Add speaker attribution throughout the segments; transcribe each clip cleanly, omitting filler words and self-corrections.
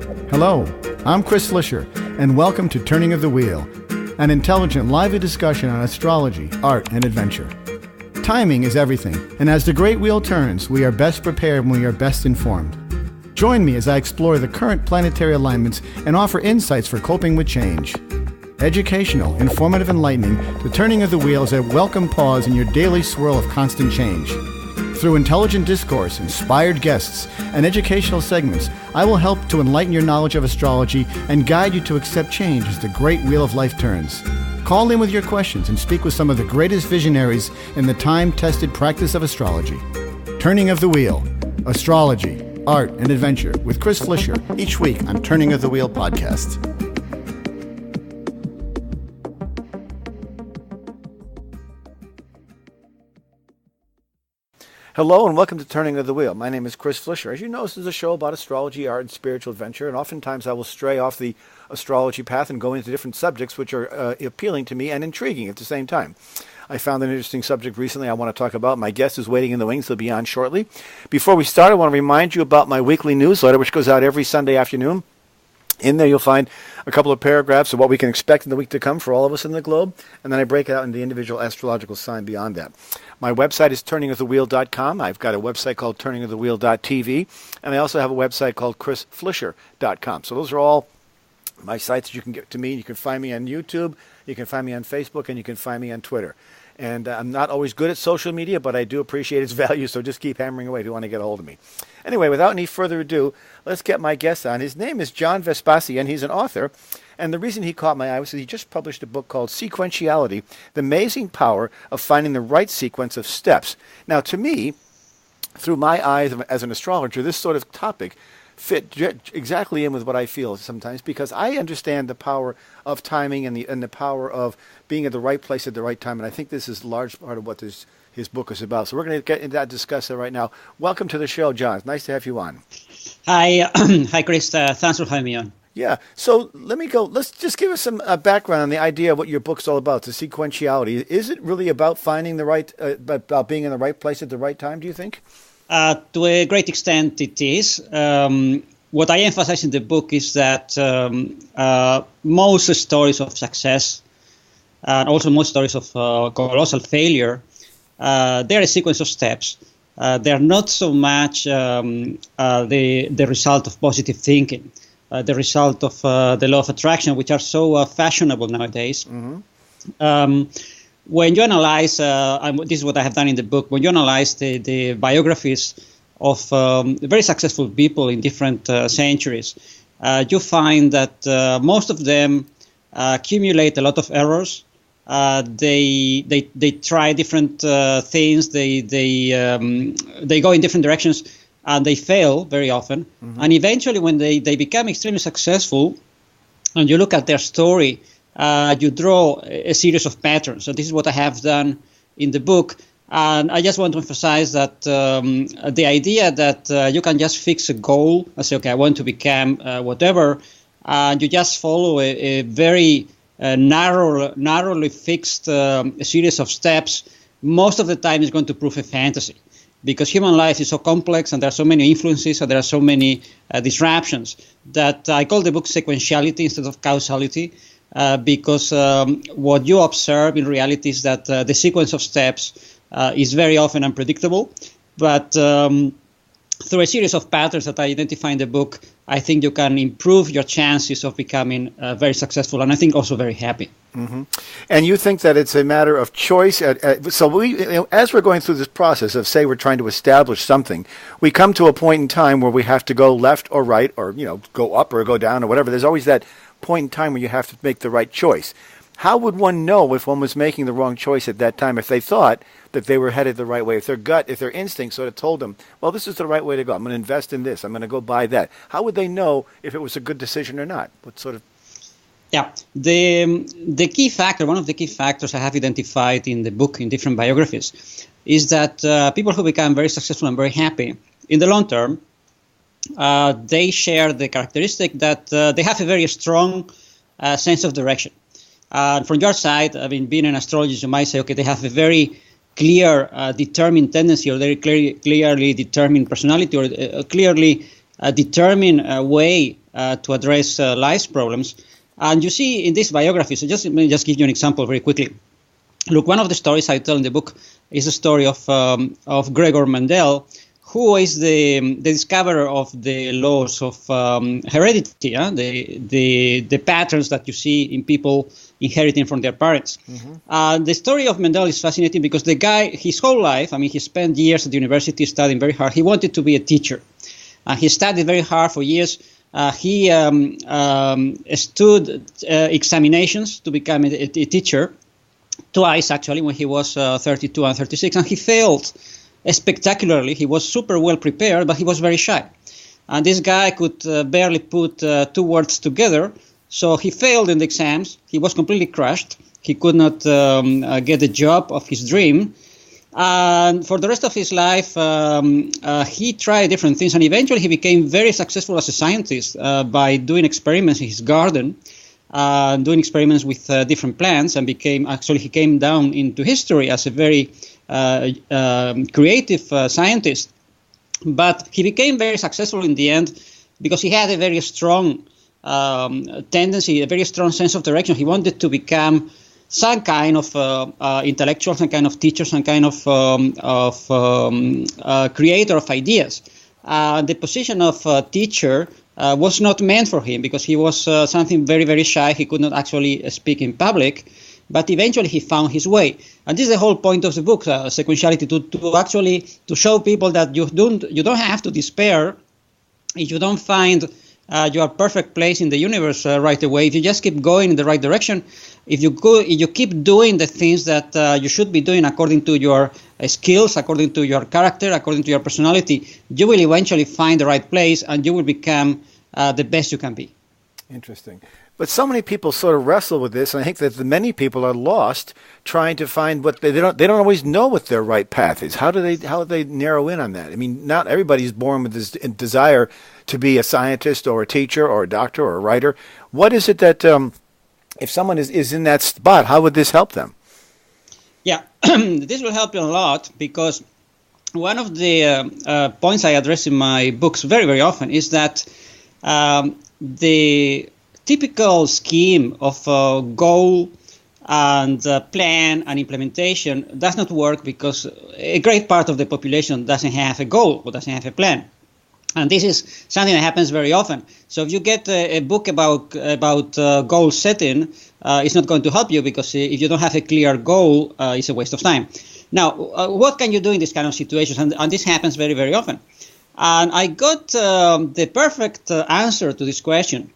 Speaker 1: Hello, I'm Chris Flisher, and welcome to Turning of the Wheel, an intelligent, lively discussion on astrology, art, and adventure. Timing is everything, and as the great wheel turns, we are best prepared when we are best informed. Join me as I explore the current planetary alignments and offer insights for coping with change. Educational, informative, enlightening, the Turning of the Wheel is a welcome pause in your daily swirl of constant change. Through intelligent discourse, inspired guests, and educational segments, I will help to enlighten your knowledge of astrology and guide you to accept change as the great wheel of life turns. Call in with your questions and speak with some of the greatest visionaries in the time-tested practice of astrology. Turning of the Wheel, Astrology, Art, and Adventure with Chris Flisher, each week on Turning of the Wheel podcast. Hello and welcome to Turning of the Wheel. My name is Chris Flisher. As you know, this is a show about astrology, art, and spiritual adventure, and oftentimes I will stray off the astrology path and go into different subjects which are appealing to me and intriguing at the same time. I found an interesting subject recently I want to talk about. My guest is waiting in the wings. He'll be on shortly. Before we start, I want to remind you about my weekly newsletter, which goes out every Sunday afternoon. In there, you'll find a couple of paragraphs of what we can expect in the week to come for all of us in the globe, and then I break it out into the individual astrological sign beyond that. My website is turningofthewheel.com. I've got a website called turningofthewheel.tv, and I also have a website called chrisflisher.com. So those are all my sites that you can get to me. You can find me on YouTube, you can find me on Facebook, and you can find me on Twitter. And I'm not always good at social media, but I do appreciate its value, so just keep hammering away if you want to get a hold of me. Anyway, without any further ado, let's get my guest on. His name is John Vespasian. He's an author, and the reason he caught my eye was that he just published a book called Sequentiality, The Amazing Power of Finding the Right Sequence of Steps. Now, to me, through my eyes as an astrologer, this sort of topic fit exactly in with what I feel sometimes, because I understand the power of timing and the power of being at the right place at the right time, and I think this is a large part of what his book is about. So we're going to get into that, discuss that right now. Welcome to the show, John. It's nice to have you on.
Speaker 2: Hi, hi, Chris. Thanks for having me on.
Speaker 1: Yeah. So let's just give us some background on the idea of what your book's all about, the sequentiality. Is it really about finding the right, about being in the right place at the right time, do you think?
Speaker 2: To a great extent, it is. What I emphasize in the book is that most stories of success and also most stories of colossal failure, they're a sequence of steps. They're not so much the result of positive thinking, the result of the law of attraction, which are so fashionable nowadays. Mm-hmm. When you analyze, this is what I have done in the book, when you analyze the biographies of very successful people in different centuries, you find that most of them accumulate a lot of errors. They try different things. They go in different directions, and they fail very often. Mm-hmm. And eventually, when they become extremely successful, and you look at their story, you draw a series of patterns. So this is what I have done in the book. And I just want to emphasize that the idea that you can just fix a goal and say, okay, I want to become whatever, and you just follow a very narrowly fixed series of steps, most of the time is going to prove a fantasy. Because human life is so complex and there are so many influences and there are so many disruptions that I call the book Sequentiality instead of Causality. Because what you observe in reality is that the sequence of steps is very often unpredictable. But through a series of patterns that I identify in the book, I think you can improve your chances of becoming very successful and I think also very happy.
Speaker 1: Mm-hmm. And you think that it's a matter of choice. So as we're going through this process of, say, we're trying to establish something, we come to a point in time where we have to go left or right or, go up or go down or whatever. There's always that point in time where you have to make the right choice. How would one know if one was making the wrong choice at that time if they thought that they were headed the right way, if their instinct sort of told them, well, this is the right way to go, I'm going to invest in this, I'm going to go buy that? How would they know if it was a good decision or not? What sort of...
Speaker 2: Yeah, the key factor, one of the key factors I have identified in the book in different biographies is that people who become very successful and very happy in the long term, they share the characteristic that they have a very strong sense of direction. From your side, I mean, being an astrologist, you might say, okay, they have a very clear, determined tendency or very clearly determined personality or a clearly determined way to address life's problems. And you see in this biography, so let me just give you an example very quickly. Look, one of the stories I tell in the book is the story of Gregor Mendel, who is the discoverer of the laws of heredity, the patterns that you see in people inheriting from their parents. Mm-hmm. The story of Mendel is fascinating because the guy, his whole life, I mean, he spent years at the university studying very hard. He wanted to be a teacher. He studied very hard for years. He stood examinations to become a teacher, twice actually, when he was 32 and 36, and he failed spectacularly. He was super well prepared, but he was very shy. And this guy could barely put two words together, so he failed in the exams. He was completely crushed. He could not get the job of his dream. And for the rest of his life, he tried different things, and eventually he became very successful as a scientist by doing experiments in his garden, doing experiments with different plants, and he came down into history as a very creative scientist. But he became very successful in the end because he had a very strong tendency, a very strong sense of direction. He wanted to become some kind of intellectual, some kind of teacher, some kind of creator of ideas. The position of teacher was not meant for him because he was something very, very shy. He could not actually speak in public, but eventually he found his way. And this is the whole point of the book, Sequentiality, to show people that you don't have to despair if you don't find your perfect place in the universe right away. If you just keep going in the right direction, if you keep doing the things that you should be doing according to your skills, according to your character, according to your personality, you will eventually find the right place and you will become the best you can be.
Speaker 1: Interesting. But so many people sort of wrestle with this, and I think that many people are lost trying to find what they don't always know what their right path is. How do they narrow in on that? I mean, not everybody's born with this desire to be a scientist or a teacher or a doctor or a writer. What is it that if someone is in that spot, how would this help them? Yeah,
Speaker 2: this will help you a lot because one of the points I address in my books very, very often is that the typical scheme of goal and plan and implementation does not work because a great part of the population doesn't have a goal or doesn't have a plan. And this is something that happens very often. So if you get a book about goal setting, it's not going to help you because if you don't have a clear goal, it's a waste of time. Now, what can you do in this kind of situations? And this happens very, very often. And I got the perfect answer to this question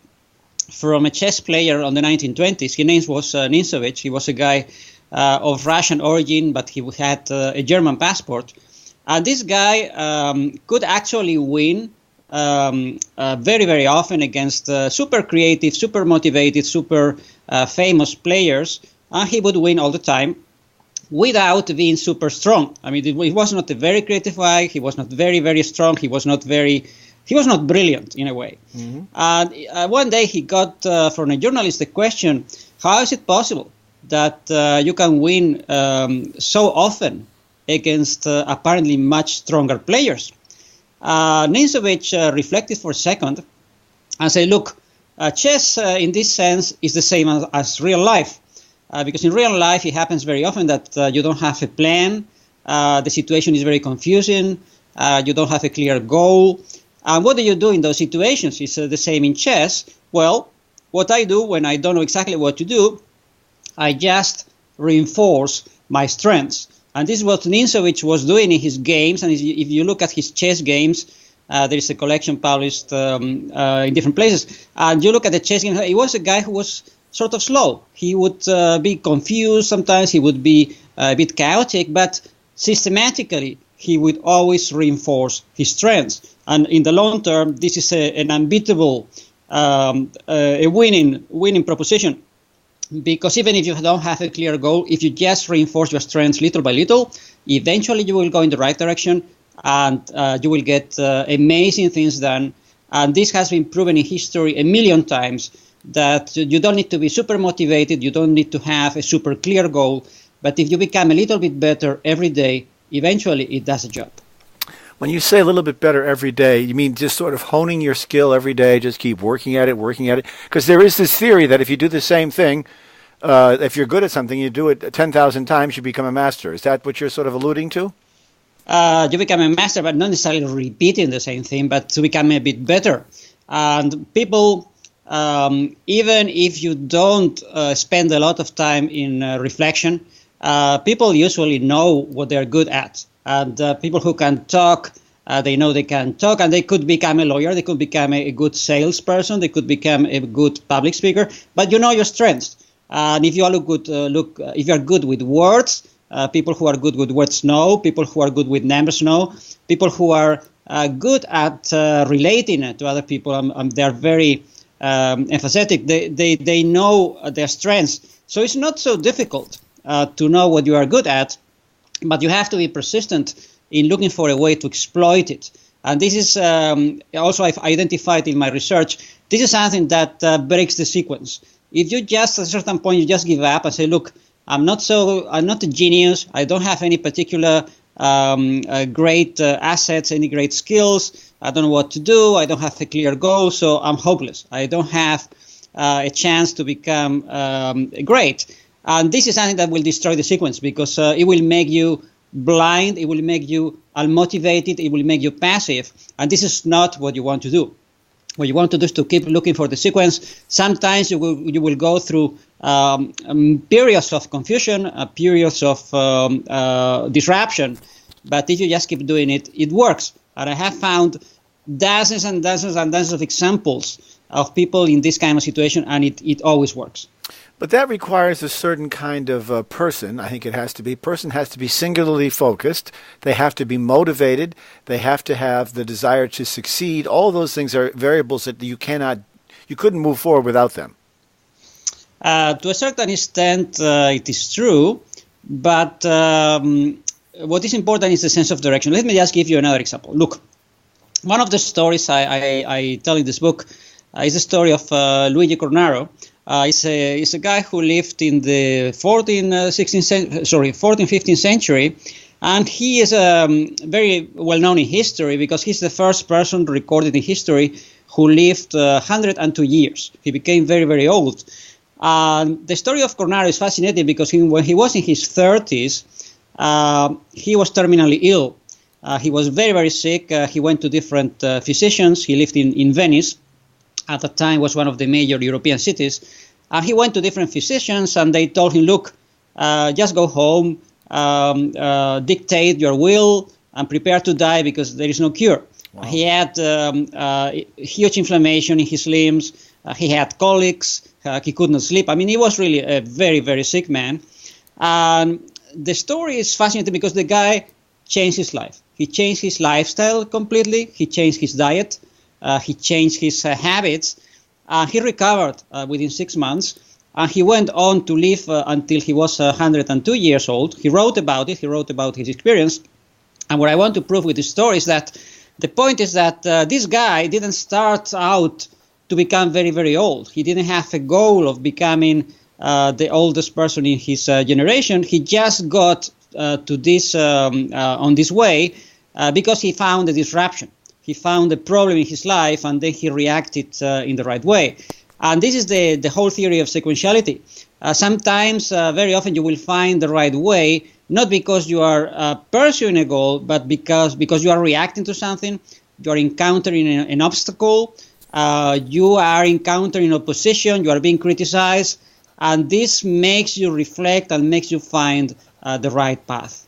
Speaker 2: from a chess player on the 1920s. His name was Nintsovich. He was a guy of Russian origin, but he had a German passport. And this guy could actually win very, very often against super creative, super motivated, super famous players. And he would win all the time without being super strong. I mean, he was not a very creative guy. He was not very, very strong. He was not brilliant in a way. Mm-hmm. And one day he got from a journalist the question, how is it possible that you can win so often against apparently much stronger players? Nintsovich reflected for a second and said, look, chess in this sense is the same as real life. Because in real life it happens very often that you don't have a plan, the situation is very confusing, you don't have a clear goal. And what do you do in those situations? It's the same in chess. Well, what I do when I don't know exactly what to do, I just reinforce my strengths. And this is what Nintsovich was doing in his games. And if you look at his chess games, there is a collection published in different places. And you look at the chess game, he was a guy who was sort of slow. He would be confused sometimes. He would be a bit chaotic, but systematically, he would always reinforce his strengths. And in the long term, this is an unbeatable, a winning proposition. Because even if you don't have a clear goal, if you just reinforce your strengths little by little, eventually you will go in the right direction and you will get amazing things done. And this has been proven in history 1,000,000 times that you don't need to be super motivated, you don't need to have a super clear goal, but if you become a little bit better every day, eventually it does the job.
Speaker 1: When you say a little bit better every day, you mean just sort of honing your skill every day, just keep working at it, working at it? Because there is this theory that if you do the same thing, if you're good at something, you do it 10,000 times, you become a master. Is that what you're sort of alluding to?
Speaker 2: You become a master, but not necessarily repeating the same thing, but to become a bit better. And people, even if you don't spend a lot of time in reflection, people usually know what they're good at. And people who can talk, they know they can talk, and they could become a lawyer, they could become a good salesperson, they could become a good public speaker, but you know your strengths. And if you are if you are good with words, people who are good with words know. People who are good with numbers know. People who are good at relating to other people, they are very empathetic. They know their strengths. So it's not so difficult to know what you are good at, but you have to be persistent in looking for a way to exploit it. And this is also I've identified in my research. This is something that breaks the sequence. If you just at a certain point you just give up and say, look, I'm not a genius. I don't have any particular great assets, any great skills. I don't know what to do. I don't have a clear goal, so I'm hopeless. I don't have a chance to become great. And this is something that will destroy the sequence because it will make you blind. It will make you unmotivated. It will make you passive. And this is not what you want to do. What you want to do is to keep looking for the sequence. Sometimes you will go through periods of confusion, periods of disruption. But if you just keep doing it, it works. And I have found dozens and dozens and dozens of examples of people in this kind of situation, and it always works.
Speaker 1: But that requires a certain kind of person. I think it has to be. Person has to be singularly focused. They have to be motivated. They have to have the desire to succeed. All those things are variables that you couldn't move forward without them.
Speaker 2: To a certain extent, it is true. But what is important is the sense of direction. Let me just give you another example. Look, one of the stories I tell in this book is the story of Luigi Cornaro. He's a guy who lived in the 14th century, and he is very well known in history because he's the first person recorded in history who lived 102 years. He became very, very old. The story of Cornaro is fascinating because when he was in his 30s, he was terminally ill. He was very, very sick. He went to different physicians. He lived in Venice. At the time was one of the major European cities. And he went to different physicians and they told him, look, just go home, dictate your will and prepare to die because there is no cure. Wow. He had huge inflammation in his limbs. He had colics. He could not sleep. I mean, he was really a very, very sick man. And the story is fascinating because the guy changed his life. He changed his lifestyle completely. He changed his diet. He changed his habits. He recovered within 6 months. And he went on to live until he was 102 years old. He wrote about it. He wrote about his experience. And what I want to prove with this story is that the point is that this guy didn't start out to become very, very old. He didn't have a goal of becoming the oldest person in his generation. He just got to this on this way because he found a disruption. He found a problem in his life, and then he reacted in the right way. And this is the whole theory of sequentiality. Sometimes, very often, you will find the right way, not because you are pursuing a goal, but because you are reacting to something, you are encountering an obstacle, you are encountering opposition, you are being criticized, and this makes you reflect and makes you find the right path.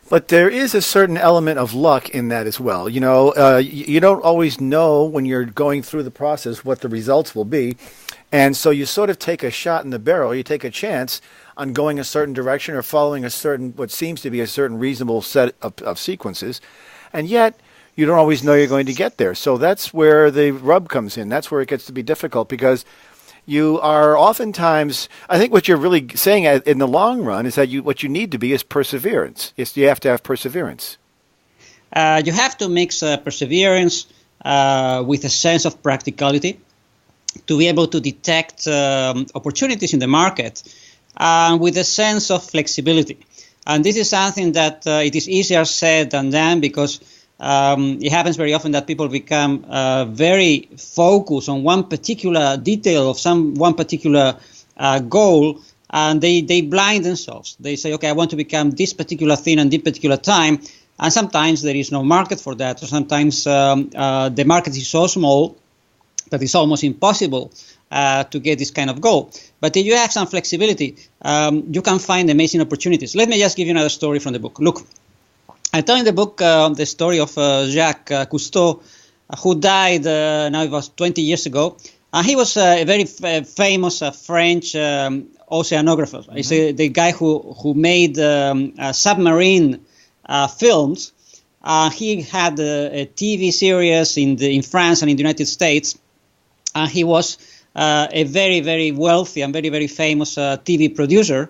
Speaker 1: But there is a certain element of luck in that as well. You know, you don't always know when you're going through the process what the results will be. And so you sort of take a shot in the barrel. You take a chance on going a certain direction or following a certain, what seems to be a certain reasonable set of sequences. And yet you don't always know you're going to get there. So that's where the rub comes in. That's where it gets to be difficult because you are oftentimes, I think what you're really saying in the long run is that what you need to be is perseverance. You have to have perseverance.
Speaker 2: You have to mix perseverance with a sense of practicality to be able to detect opportunities in the market with a sense of flexibility. And this is something that it is easier said than done because It happens very often that people become very focused on one particular detail of one particular goal, and they blind themselves. They say, okay, I want to become this particular thing at this particular time, and sometimes there is no market for that, or sometimes the market is so small that it's almost impossible to get this kind of goal. But if you have some flexibility, you can find amazing opportunities. Let me just give you another story from the book. Look, I tell in the book the story of Jacques Cousteau, who died, now it was 20 years ago. He was a very famous French oceanographer. Mm-hmm. He's the guy who made submarine films. He had a TV series in France and in the United States. He was a very, very wealthy and very, very famous TV producer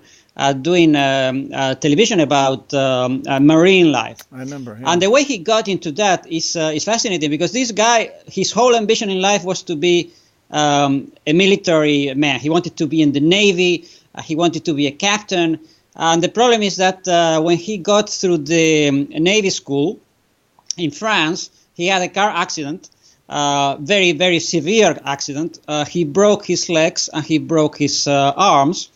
Speaker 2: doing television about marine life.
Speaker 1: I remember. Yeah.
Speaker 2: And the way he got into that is fascinating, because this guy, his whole ambition in life was to be a military man. He wanted to be in the Navy. He wanted to be a captain. And the problem is that when he got through the Navy school in France, he had a car accident. Very, very severe accident. He broke his legs and he broke his arms.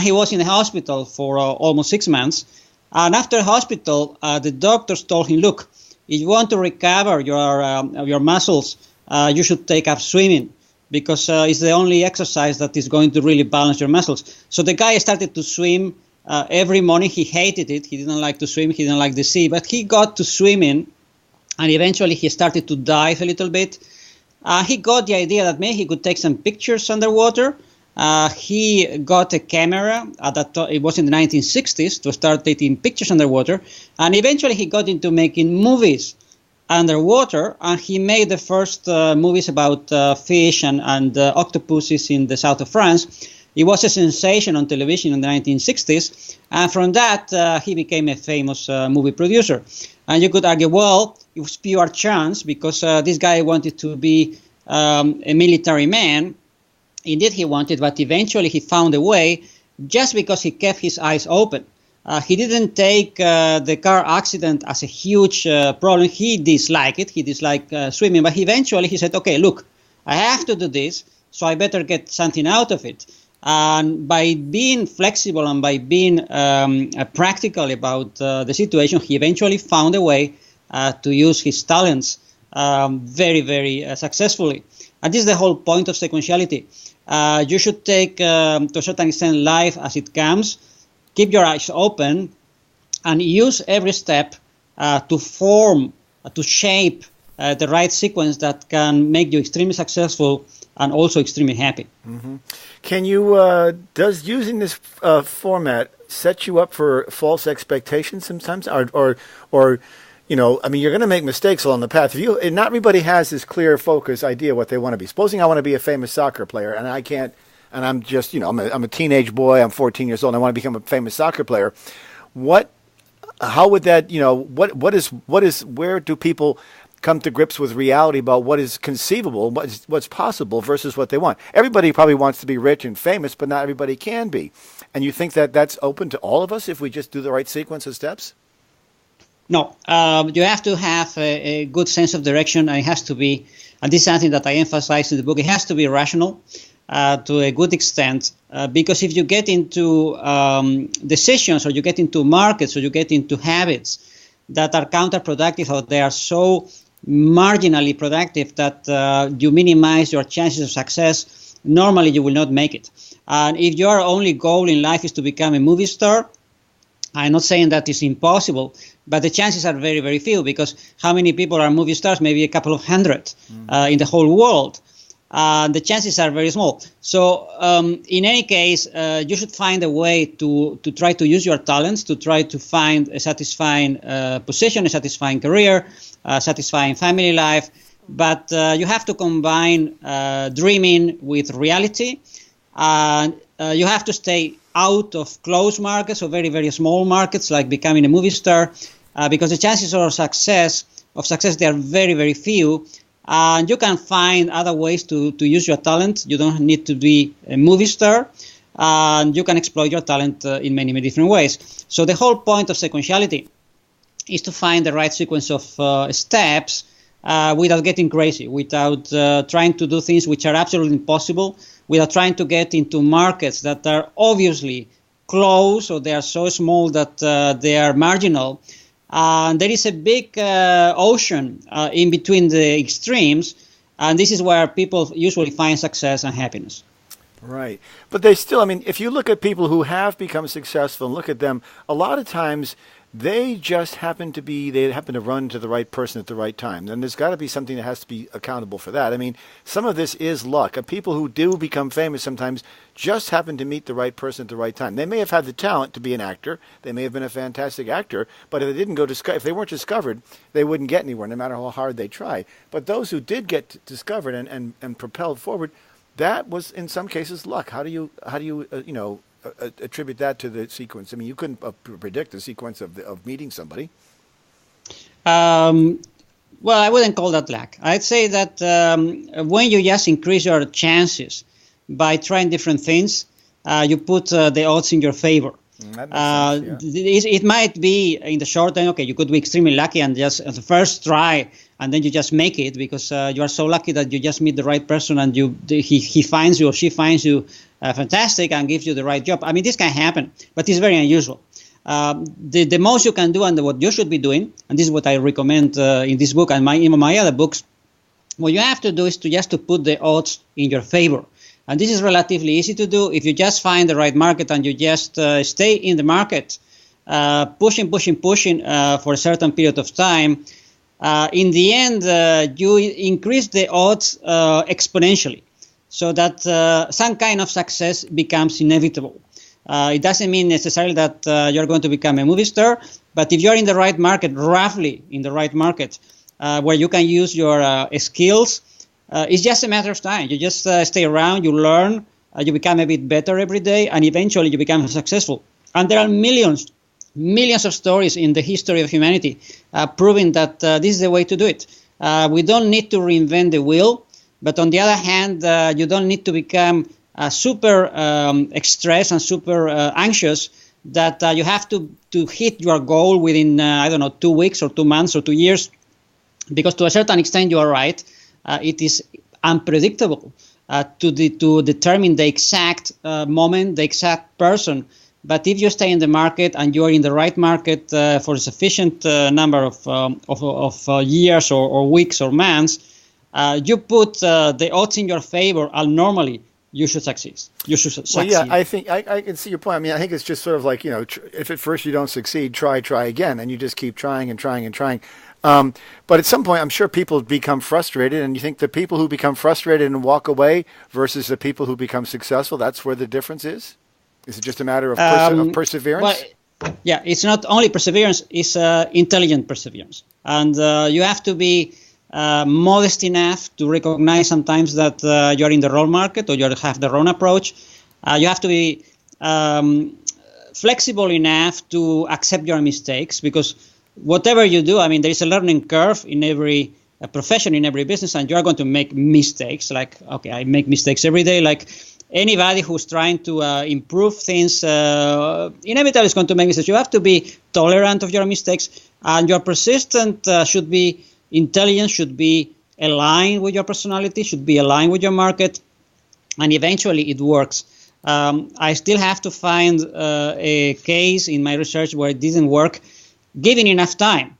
Speaker 2: He was in the hospital for almost 6 months. And after hospital, the doctors told him, look, if you want to recover your muscles, you should take up swimming, because it's the only exercise that is going to really balance your muscles. So the guy started to swim every morning. He hated it. He didn't like to swim. He didn't like the sea. But he got to swimming. And eventually he started to dive a little bit. He got the idea that maybe he could take some pictures underwater. He got a camera. It was in the 1960s to start taking pictures underwater. And eventually he got into making movies underwater. And he made the first movies about fish and octopuses in the south of France. It was a sensation on television in the 1960s. And from that, he became a famous movie producer. And you could argue, well, it was pure chance, because this guy wanted to be a military man. Indeed, he wanted, but eventually he found a way, just because he kept his eyes open. He didn't take the car accident as a huge problem. He disliked it. He disliked swimming. But eventually he said, okay, look, I have to do this, so I better get something out of it. And by being flexible and by being practical about the situation, he eventually found a way to use his talents very, very successfully. And this is the whole point of sequentiality. You should take, to a certain extent, life as it comes, keep your eyes open, and use every step to form, to shape the right sequence that can make you extremely successful and also extremely happy.
Speaker 1: Mm-hmm. Can you, does using this format set you up for false expectations sometimes? Or you know, I mean, you're going to make mistakes along the path. And not everybody has this clear focus idea what they want to be. Supposing I want to be a famous soccer player, and I can't, and I'm just, you know, I'm a teenage boy, I'm 14 years old, and I want to become a famous soccer player. How would that, you know, where do people come to grips with reality about what is conceivable, what's possible versus what they want? Everybody probably wants to be rich and famous, but not everybody can be. And you think that that's open to all of us if we just do the right sequence of steps?
Speaker 2: No, you have to have a good sense of direction. And it has to be, and this is something that I emphasize in the book, it has to be rational to a good extent, because if you get into decisions, or you get into markets, or you get into habits that are counterproductive, or they are so marginally productive that you minimize your chances of success, normally you will not make it. And if your only goal in life is to become a movie star, I'm not saying that it's impossible, but the chances are very, very few, because how many people are movie stars? Maybe a couple of hundred in the whole world. The chances are very small. So in any case, you should find a way to try to use your talents, to try to find a satisfying position, a satisfying career, a satisfying family life. But you have to combine dreaming with reality. You have to stay out of closed markets or very, very small markets like becoming a movie star, because the chances of success they are very, very few. And you can find other ways to use your talent. You don't need to be a movie star, and you can exploit your talent in many, many different ways. So the whole point of sequentiality is to find the right sequence of steps without getting crazy, without trying to do things which are absolutely impossible, without trying to get into markets that are obviously close or they are so small that they are marginal. There is a big ocean in between the extremes, and this is where people usually find success and happiness.
Speaker 1: Right. But they still, I mean, if you look at people who have become successful and look at them, a lot of times they happen to run to the right person at the right time. And there's got to be something that has to be accountable for that. I mean, some of this is luck. People who do become famous sometimes just happen to meet the right person at the right time. They may have had the talent to be an actor. They may have been a fantastic actor, but if they weren't discovered, they wouldn't get anywhere, no matter how hard they try. But those who did get discovered and propelled forward, that was in some cases luck. How do you attribute that to the sequence? I mean, you couldn't predict the sequence of meeting somebody.
Speaker 2: Well, I wouldn't call that luck. I'd say that when you just increase your chances by trying different things, you put the odds in your favor.
Speaker 1: That makes sense, yeah.
Speaker 2: It might be in the short term, okay, you could be extremely lucky and just the first try, and then you just make it because you are so lucky that you just meet the right person and he finds you or she finds you fantastic and gives you the right job. I mean, this can happen, but it's very unusual. The most you can do and what you should be doing, and this is what I recommend in this book and in my other books, what you have to do is to put the odds in your favor. And this is relatively easy to do if you just find the right market and you just stay in the market, pushing for a certain period of time. In the end, you increase the odds exponentially so that some kind of success becomes inevitable. It doesn't mean necessarily that you're going to become a movie star, but if you're in the right market, roughly in the right market, where you can use your skills, it's just a matter of time. You just stay around, you learn, you become a bit better every day, and eventually you become successful. And there are millions of stories in the history of humanity proving that this is the way to do it. We don't need to reinvent the wheel, but on the other hand, you don't need to become super stressed and super anxious that you have to hit your goal within, 2 weeks or 2 months or 2 years, because to a certain extent you are right. It is unpredictable to determine the exact moment, the exact person. But if you stay in the market and you are in the right market for a sufficient number of years or weeks or months, you put the odds in your favor, and normally you should succeed. Well,
Speaker 1: yeah, I think I can see your point. I mean, I think it's just sort of like, if at first you don't succeed, try again, and you just keep trying and trying and trying. But at some point, I'm sure people become frustrated, and you think the people who become frustrated and walk away versus the people who become successful, that's where the difference is? Is it just a matter of perseverance?
Speaker 2: Well, yeah, it's not only perseverance, it's intelligent perseverance. And you have to be modest enough to recognize sometimes that you're in the wrong market or you have the wrong approach. You have to be flexible enough to accept your mistakes, because whatever you do, I mean, there is a learning curve in every profession, in every business, and you are going to make mistakes. Like, okay, I make mistakes every day. Like anybody who's trying to improve things, inevitably is going to make mistakes. You have to be tolerant of your mistakes, and your persistence should be intelligent, should be aligned with your personality, should be aligned with your market, and eventually it works. I still have to find a case in my research where it didn't work, given enough time,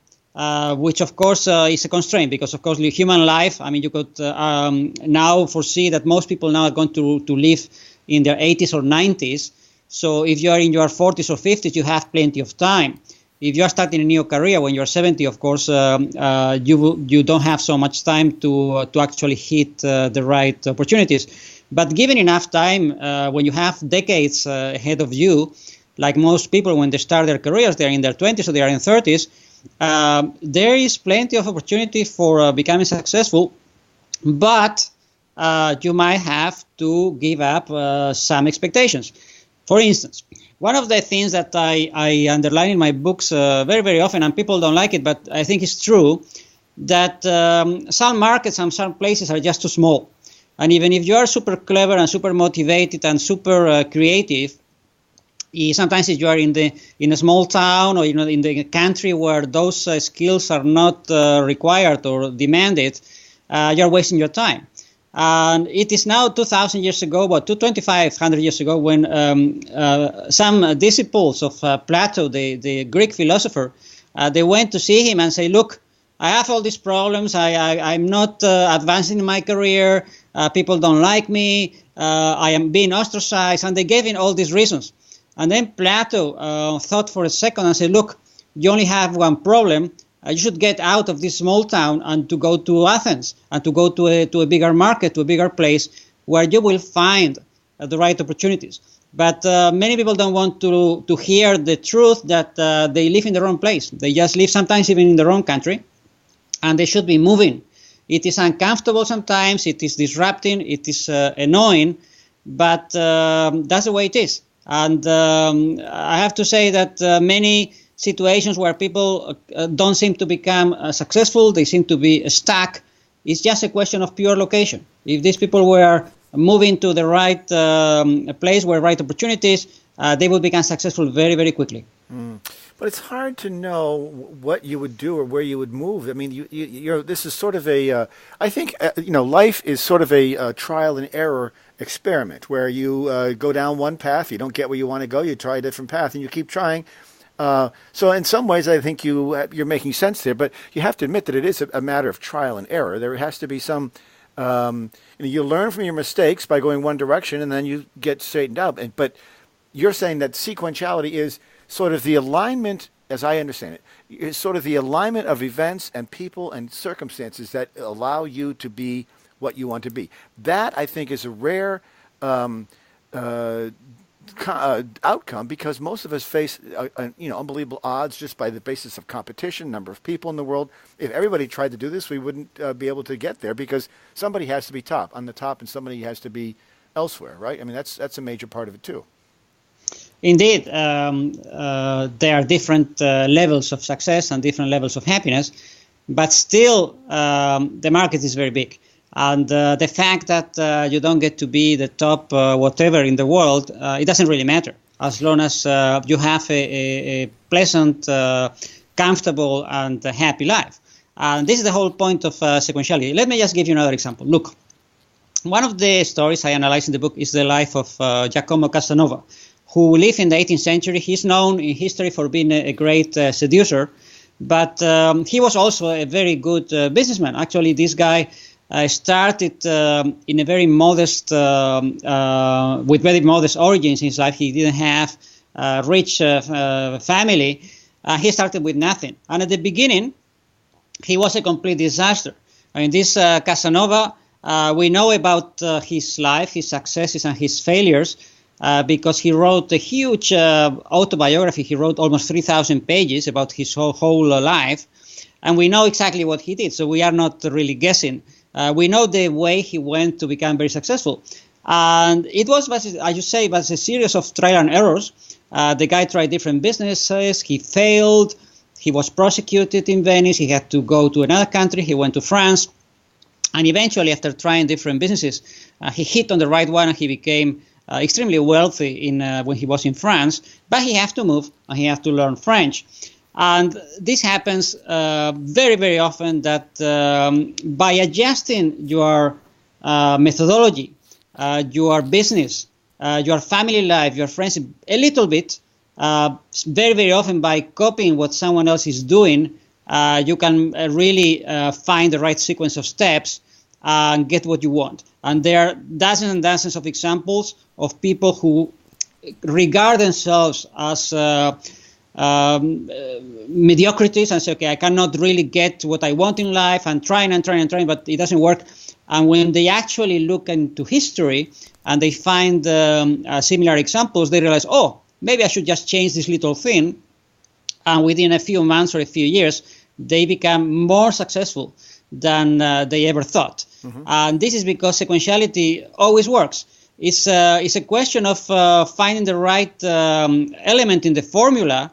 Speaker 2: which of course is a constraint, because of course human life, I mean, you could now foresee that most people now are going to live in their 80s or 90s. So if you are in your 40s or 50s, you have plenty of time. If you are starting a new career when you're 70, of course, you don't have so much time to actually hit the right opportunities. But given enough time, when you have decades ahead of you, like most people, when they start their careers, they're in their 20s or they are in 30s, there is plenty of opportunity for becoming successful, but you might have to give up some expectations. For instance, one of the things that I underline in my books very, very often, and people don't like it, but I think it's true, that some markets and some places are just too small. And even if you are super clever and super motivated and super creative, Sometimes if you are in a small town or in the country where those skills are not required or demanded, you're wasting your time. And it is now 2,000 years ago, about 2,500 years ago, when some disciples of Plato, the Greek philosopher, they went to see him and say, look, I have all these problems. I'm not advancing in my career. People don't like me. I am being ostracized. And they gave him all these reasons. And then Plato thought for a second and said, look, you only have one problem. You should get out of this small town and to go to Athens and to go to a bigger market, to a bigger place where you will find the right opportunities. But many people don't want to hear the truth that they live in the wrong place. They just live sometimes even in the wrong country, and they should be moving. It is uncomfortable sometimes. It is disrupting. It is annoying, but that's the way it is. And I have to say that many situations where people don't seem to become successful, they seem to be stuck, it's just a question of pure location. If these people were moving to the right place where right opportunities, they would become successful very, very quickly.
Speaker 1: But it's hard to know what you would do or where you would move. I mean, you're this is sort of a, I think, life is sort of a trial and error experiment where you go down one path, you don't get where you want to go, you try a different path, and you keep trying. So in some ways, I think you're making sense there, but you have to admit that it is a matter of trial and error. There has to be some, you learn from your mistakes by going one direction, and then you get straightened out. But you're saying that sequentiality is sort of the alignment, as I understand it, is sort of the alignment of events and people and circumstances that allow you to be what you want to be. That, I think, is a rare outcome, because most of us face unbelievable odds just by the basis of competition, number of people in the world. If everybody tried to do this, we wouldn't be able to get there, because somebody has to be on the top and somebody has to be elsewhere, right? I mean, that's a major part of it too.
Speaker 2: Indeed, there are different levels of success and different levels of happiness, but still the market is very big. And the fact that you don't get to be the top whatever in the world, it doesn't really matter, as long as you have a pleasant, comfortable, and happy life. And this is the whole point of sequentiality. Let me just give you another example. Look, one of the stories I analyze in the book is the life of Giacomo Casanova, who lived in the 18th century. He's known in history for being a great seducer, but he was also a very good businessman. Actually, this guy started in a very modest, with very modest origins in his life. He didn't have a rich family. He started with nothing. And at the beginning, he was a complete disaster. I mean, this Casanova, we know about his life, his successes, and his failures because he wrote a huge autobiography. He wrote almost 3,000 pages about his whole life. And we know exactly what he did, so we are not really guessing. We know the way he went to become very successful. And it was, as you say, was a series of trial and errors. The guy tried different businesses. He failed. He was prosecuted in Venice. He had to go to another country. He went to France. And eventually, after trying different businesses, he hit on the right one, and he became extremely wealthy when he was in France. But he had to move, and he had to learn French. And this happens very, very often, that by adjusting your methodology, your business, your family life, your friends a little bit, very, very often by copying what someone else is doing, you can really find the right sequence of steps and get what you want. And there are dozens and dozens of examples of people who regard themselves as mediocrities and say, okay, I cannot really get what I want in life, and trying, but it doesn't work. And when they actually look into history and they find similar examples, they realize, oh, maybe I should just change this little thing. And within a few months or a few years, they become more successful than they ever thought. Mm-hmm. And this is because sequentiality always works. It's a question of finding the right element in the formula,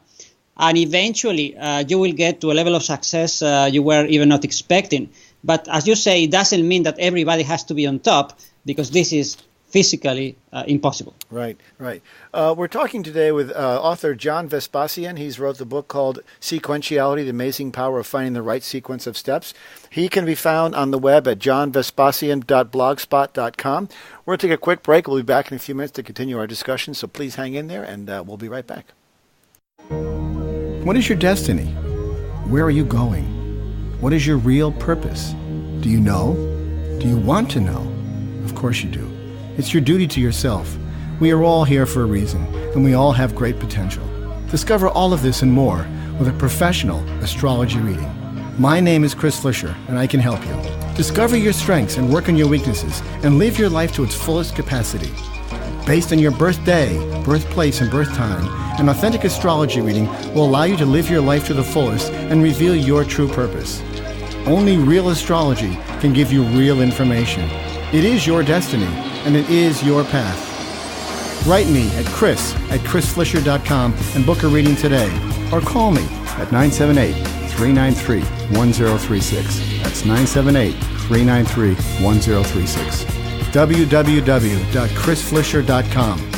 Speaker 2: and eventually you will get to a level of success you were even not expecting. But as you say, it doesn't mean that everybody has to be on top, because this is physically impossible.
Speaker 1: Right, right. We're talking today with author John Vespasian. He's wrote the book called Sequentiality, The Amazing Power of Finding the Right Sequence of Steps. He can be found on the web at johnvespasian.blogspot.com. We're going to take a quick break. We'll be back in a few minutes to continue our discussion, so please hang in there, and we'll be right back.
Speaker 3: What is your destiny? Where are you going? What is your real purpose? Do you know? Do you want to know? Of course you do. It's your duty to yourself. We are all here for a reason, and we all have great potential. Discover all of this and more with a professional astrology reading. My name is Chris Flisher, and I can help you. Discover your strengths and work on your weaknesses, and live your life to its fullest capacity. Based on your birthday, birthplace, and birth time, an authentic astrology reading will allow you to live your life to the fullest and reveal your true purpose. Only real astrology can give you real information. It is your destiny, and it is your path. Write me at chris@chrisflisher.com and book a reading today, or call me at 978-393-1036. That's 978-393-1036. www.chrisflisher.com.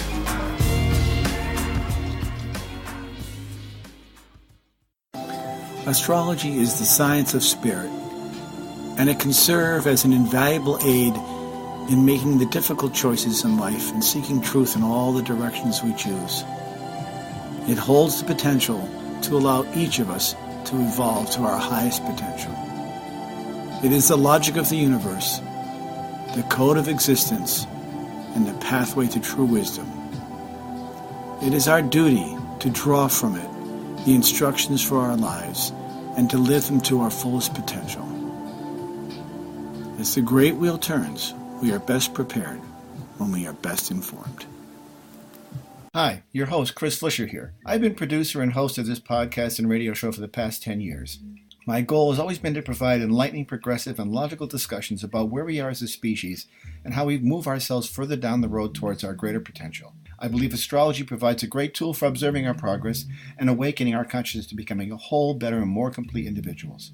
Speaker 4: Astrology is the science of spirit, and it can serve as an invaluable aid in making the difficult choices in life and seeking truth in all the directions we choose. It holds the potential to allow each of us to evolve to our highest potential. It is the logic of the universe, the code of existence, and the pathway to true wisdom. It is our duty to draw from it the instructions for our lives and to live them to our fullest potential. As the great wheel turns, we are best prepared when we are best informed.
Speaker 1: Hi, your host, Chris Flisher here. I've been producer and host of this podcast and radio show for the past 10 years. My goal has always been to provide enlightening, progressive, and logical discussions about where we are as a species and how we move ourselves further down the road towards our greater potential. I believe astrology provides a great tool for observing our progress and awakening our consciousness to becoming a whole, better, and more complete individuals.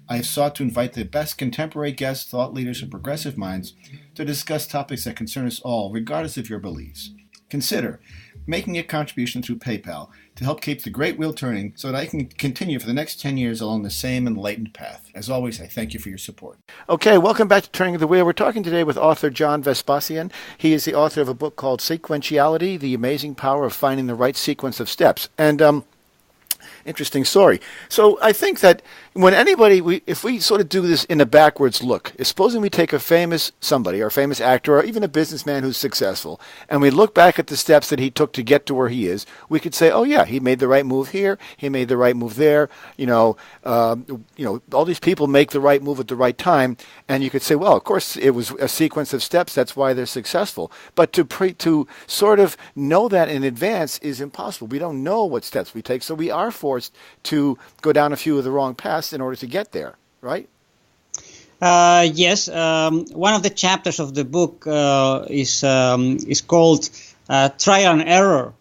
Speaker 1: I have sought to invite the best contemporary guests, thought leaders, and progressive minds to discuss topics that concern us all, regardless of your beliefs. Consider making a contribution through PayPal to help keep the great wheel turning so that I can continue for the next 10 years along the same enlightened path. As always, I thank you for your support. Okay, welcome back to Turning the Wheel. We're talking today with author John Vespasian. He is the author of a book called Sequentiality, The Amazing Power of Finding the Right Sequence of Steps. And interesting story. So I think that when if we sort of do this in a backwards look, supposing we take a famous somebody or a famous actor or even a businessman who's successful, and we look back at the steps that he took to get to where he is, we could say, oh yeah, he made the right move here, he made the right move there, all these people make the right move at the right time, and you could say, well, of course it was a sequence of steps, that's why they're successful. But to sort of know that in advance is impossible. We don't know what steps we take, so we are forced to go down a few of the wrong paths in order to get there, right?
Speaker 2: Yes. One of the chapters of the book is called Trial and Error.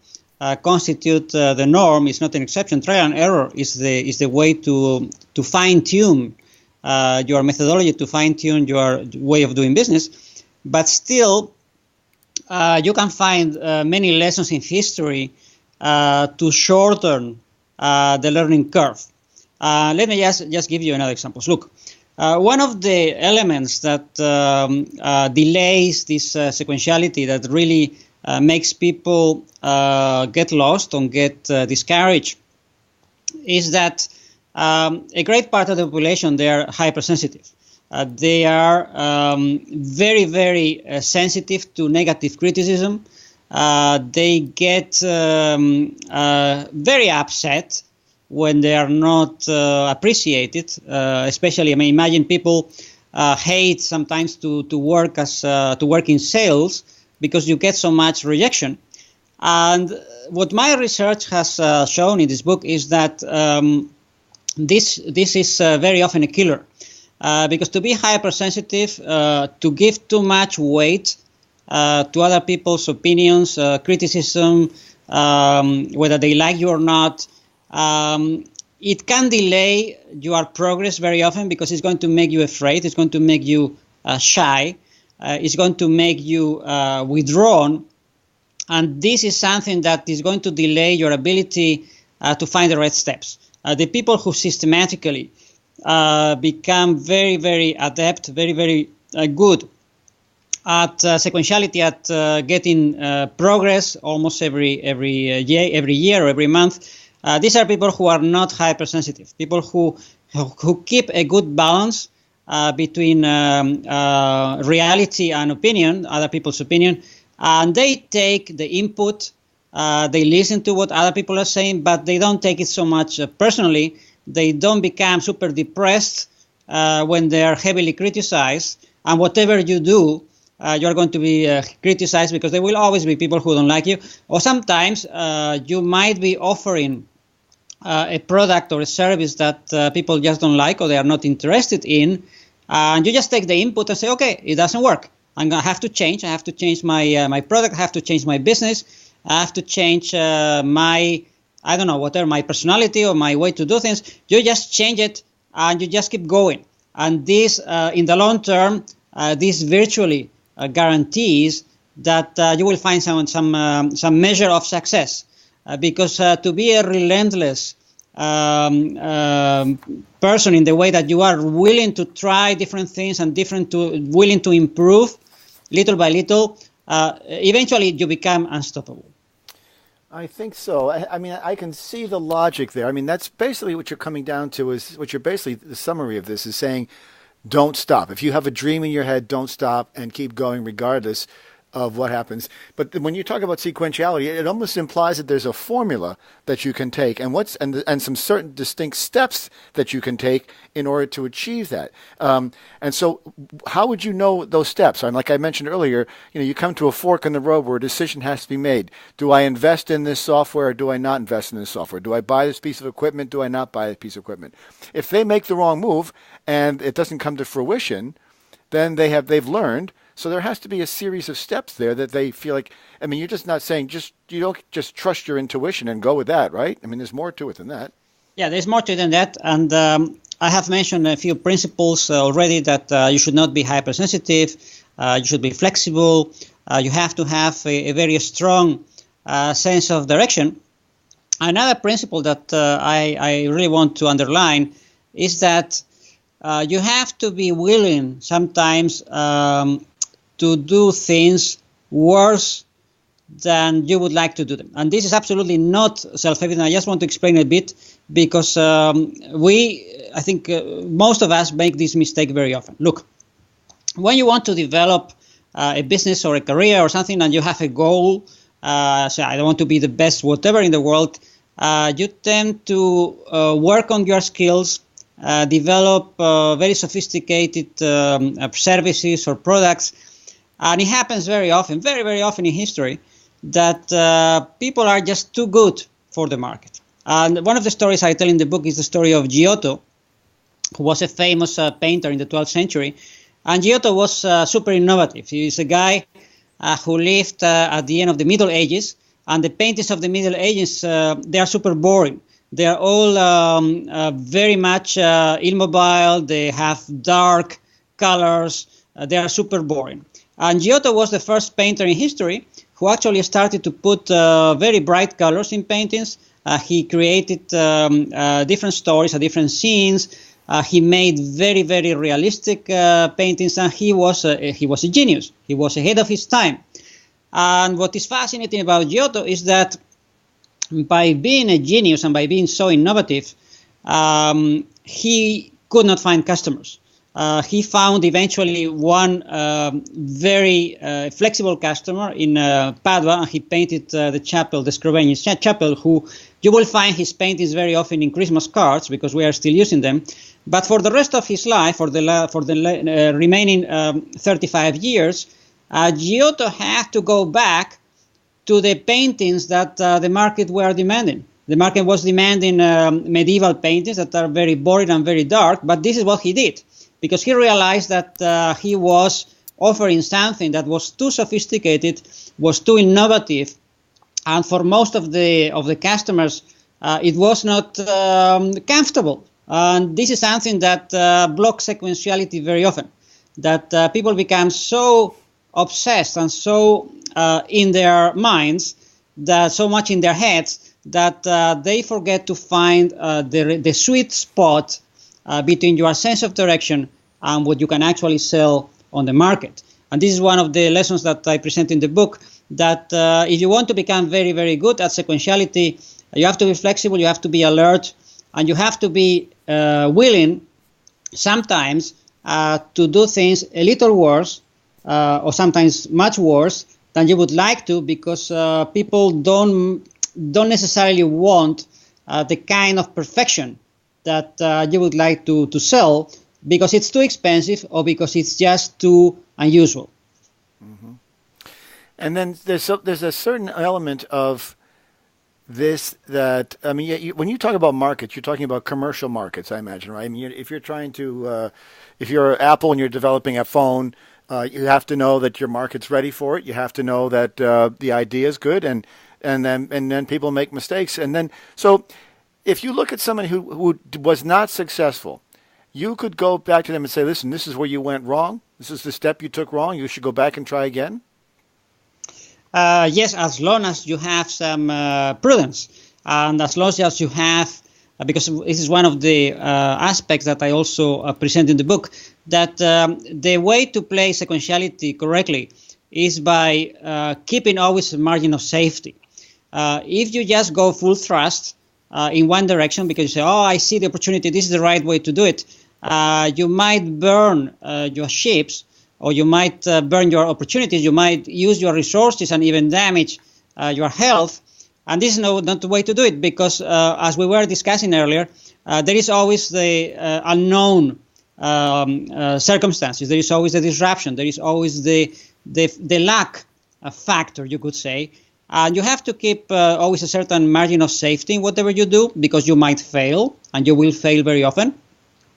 Speaker 2: Constitute the norm is not an exception. Trial and error is the way to fine tune your methodology, to fine tune your way of doing business. But still, you can find many lessons in history to shorten the learning curve. Let me just give you another example. Look, one of the elements that delays this sequentiality, that really makes people get lost and get discouraged, is that a great part of the population, they are hypersensitive. They are very, very sensitive to negative criticism. They get very upset when they are not appreciated. Especially, imagine people hate sometimes to work in sales because you get so much rejection. And what my research has shown in this book is that this is very often a killer, because to be hypersensitive, to give too much weight to other people's opinions, criticism, whether they like you or not, it can delay your progress very often, because it's going to make you afraid, it's going to make you shy, is going to make you withdrawn. And this is something that is going to delay your ability to find the right steps. The people who systematically become very, very adept, very, very good at sequentiality, at getting progress almost every year or every month. These are people who are not hypersensitive, people who keep a good balance between reality and opinion, other people's opinion, and they take the input, they listen to what other people are saying, but they don't take it so much personally. They don't become super depressed when they are heavily criticized, and whatever you do, you're going to be criticized, because there will always be people who don't like you. Or sometimes you might be offering a product or a service that people just don't like or they are not interested in, and you just take the input and say, okay, it doesn't work. I'm going to have to change. I have to change my product. I have to change my business. I have to change my personality or my way to do things. You just change it and you just keep going. And this, in the long term, this virtually guarantees that you will find some measure of success. Because to be a relentless person in the way that you are willing to try different things and willing to improve little by little, eventually you become unstoppable.
Speaker 1: I think so. I mean, I can see the logic there. I mean, that's basically what you're coming down to, is what you're basically, the summary of this is saying, don't stop. If you have a dream in your head, don't stop and keep going regardless of what happens. But when you talk about sequentiality, it almost implies that there's a formula that you can take and some certain distinct steps that you can take in order to achieve that. And so how would you know those steps? And like I mentioned earlier, you come to a fork in the road where a decision has to be made. Do I invest in this software or do I not invest in this software? Do I buy this piece of equipment? Do I not buy this piece of equipment? If they make the wrong move and it doesn't come to fruition, then they've learned. So there has to be a series of steps there that they feel like, I mean, you're just not saying you don't just trust your intuition and go with that, right? I mean, there's more to it than that. Yeah,
Speaker 2: there's more to it than that. And I have mentioned a few principles already, that you should not be hypersensitive. You should be flexible. You have to have a very strong sense of direction. Another principle that I really want to underline is that you have to be willing sometimes to do things worse than you would like to do them. And this is absolutely not self-evident. I just want to explain a bit, because I think most of us make this mistake very often. Look, when you want to develop a business or a career or something, and you have a goal, say, I want to be the best whatever in the world, you tend to work on your skills, develop very sophisticated services or products. And it happens very often, very, very often in history, that people are just too good for the market. And one of the stories I tell in the book is the story of Giotto, who was a famous painter in the 12th century. And Giotto was super innovative. He is a guy who lived at the end of the Middle Ages. And the paintings of the Middle Ages, they are super boring. They are all very much immobile. They have dark colors. They are super boring. And Giotto was the first painter in history who actually started to put very bright colors in paintings. He created different stories, different scenes. He made very, very realistic paintings, and he was a genius. He was ahead of his time. And what is fascinating about Giotto is that by being a genius and by being so innovative, he could not find customers. He found eventually one very flexible customer in Padua, and he painted the chapel, the Scrovegni's chapel, who you will find his paintings very often in Christmas cards, because we are still using them. But for the rest of his life, for the remaining 35 years, Giotto had to go back to the paintings that the market were demanding. The market was demanding medieval paintings that are very boring and very dark, but this is what he did, because he realized that he was offering something that was too sophisticated, was too innovative, and for most of the customers, it was not comfortable. And this is something that blocks sequentiality very often. that people become so obsessed and so in their minds, that so much in their heads, that they forget to find the sweet spot between your sense of direction and what you can actually sell on the market. And this is one of the lessons that I present in the book, that if you want to become very, very good at sequentiality, you have to be flexible, you have to be alert, and you have to be willing sometimes to do things a little worse, or sometimes much worse than you would like to, because people don't necessarily want the kind of perfection that you would like to sell, because it's too expensive or because it's just too unusual.
Speaker 1: Mm-hmm. And then there's a certain element of this that, I mean, when you talk about markets, you're talking about commercial markets, I imagine, right? I mean, if you're trying to, if you're Apple and you're developing a phone, you have to know that your market's ready for it. You have to know that the idea is good, and then people make mistakes. And then, so if you look at somebody who was not successful, you could go back to them and say, listen, this is where you went wrong. This is the step you took wrong. You should go back and try again.
Speaker 2: Yes, as long as you have some prudence, and as long as you have, because this is one of the aspects that I also present in the book, that the way to play sequentiality correctly is by keeping always a margin of safety. If you just go full thrust in one direction because you say, oh, I see the opportunity, this is the right way to do it, you might burn your ships, or you might burn your opportunities, you might use your resources and even damage your health. And this is not the way to do it, because as we were discussing earlier, there is always the unknown circumstances. There is always the disruption. There is always the lack factor, you could say. And you have to keep always a certain margin of safety in whatever you do, because you might fail, and you will fail very often.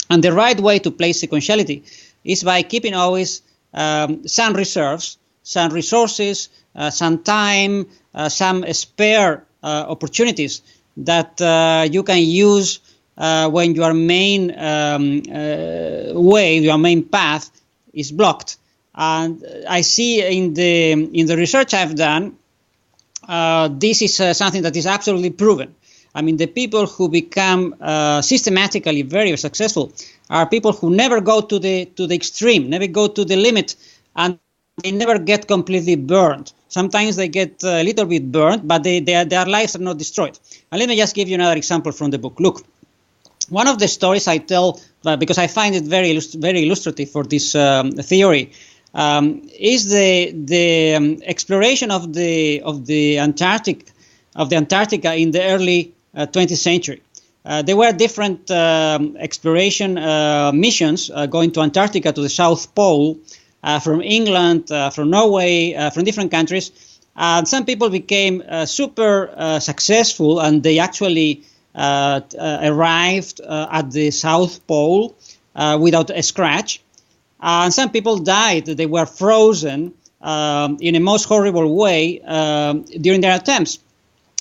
Speaker 2: And the right way to play sequentiality is by keeping always some reserves, some resources, some time, some spare opportunities that you can use when your main way, your main path is blocked. And I see in the research I've done, this is something that is absolutely proven. I mean, the people who become systematically very successful are people who never go to the extreme, never go to the limit, and they never get completely burned. Sometimes they get a little bit burned, but their lives are not destroyed. And let me just give you another example from the book. Look, one of the stories I tell, because I find it very illustrative for this theory, is the exploration of the Antarctica in the early 20th century. There were different exploration missions going to Antarctica, to the South Pole, from England, from Norway, from different countries. And some people became super successful, and they actually arrived at the South Pole without a scratch. And some people died. They were frozen in a most horrible way during their attempts.